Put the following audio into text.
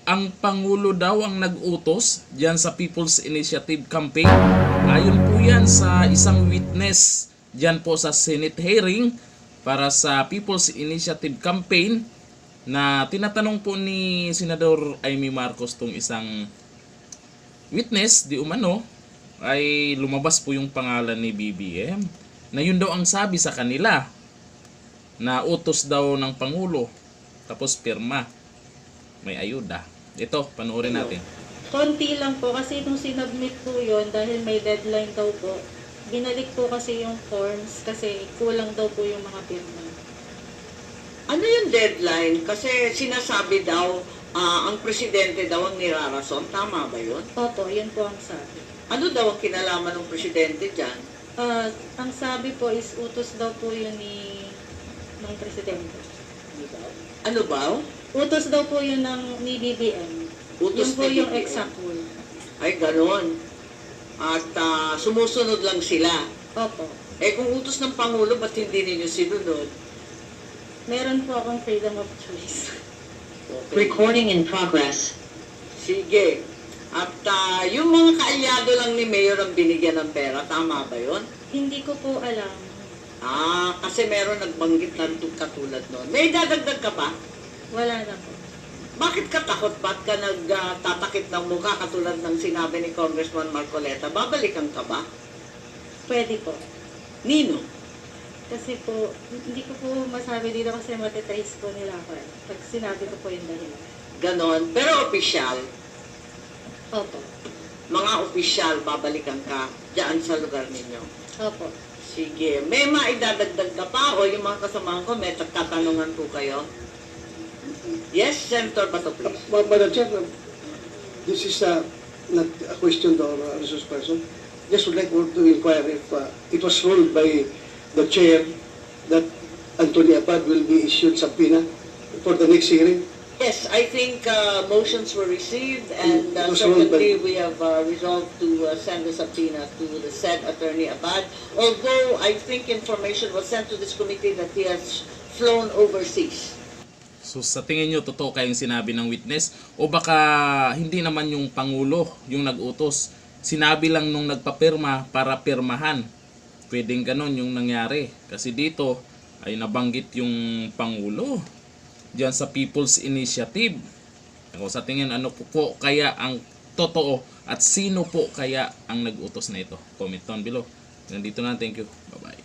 ang Pangulo daw ang nag-utos diyan sa People's Initiative Campaign. Ayon po yan sa isang witness diyan po sa Senate hearing para sa People's Initiative Campaign na tinatanong po ni Senador Amy Marcos tong isang witness, di umano ay lumabas po yung pangalan ni BBM na yun daw ang sabi sa kanila na utos daw ng Pangulo tapos pirma, may ayuda. Ito, panoorin natin. Konti lang po kasi nung sinubmit po yun dahil may deadline daw po, binalik po kasi yung forms kasi kulang daw po yung mga pirma. Ano yung deadline? Kasi sinasabi daw, ang presidente daw ang nirarason. Tama ba yun? Opo, yun po ang sabi. Ano daw ang kinalaman ng presidente dyan? Ang sabi po is utos daw po yun ng presidente. Ano ba? Utos daw po yun ni BBM. Utos Yun po ni yung BBM. exact word. Ay, ganon. At sumusunod lang sila. Opo. Eh kung utos ng Pangulo, ba't hindi ninyo sinunod? Meron po akong freedom of choice. Okay. Recording in progress. Sige. At yung mga kaalyado lang ni Mayor ang binigyan ng pera, tama ba yun? Hindi ko po alam. Kasi meron nagbanggit na katulad nun. May dadagdag ka ba? Wala na po. Bakit ka takot? Ba't ka nagtatakip ng mukha katulad ng sinabi ni Congressman Marcoleta? Babalikan ka ba? Pwede po. Nino? Kasi po, hindi ko po masabi dito kasi matitrace po nila ako. Pag sinabi ko po yung dahilan. Ganon. Pero opisyal, Opo. mga opisyal, babalikan ka dyan sa lugar ninyo. Opo. Sige. May maidadagdag ka pa o yung mga kasamahan ko, may katanungan po kayo? Yes, Senator Bato, please. Madam Chair, this is not a question to our resource person. Just would like to inquire if it was ruled by the chair that Anthony Abad will be issued subpoena for the next hearing. Yes, I think motions were received and It was ruled by- secondly we have resolved to send a subpoena to the said Attorney Abad. Although I think information was sent to this committee that he has flown overseas. So sa tingin nyo, totoo kayong sinabi ng witness? O baka hindi naman yung Pangulo yung nag-utos? Sinabi lang nung nagpapirma para pirmahan. Pwedeng ganon yung nangyari. Kasi dito ay nabanggit yung Pangulo diyan sa People's Initiative. Ako sa tingin, ano po kaya ang totoo at sino po kaya ang nag-utos na ito? Comment down below. Nandito na. Thank you. Bye-bye.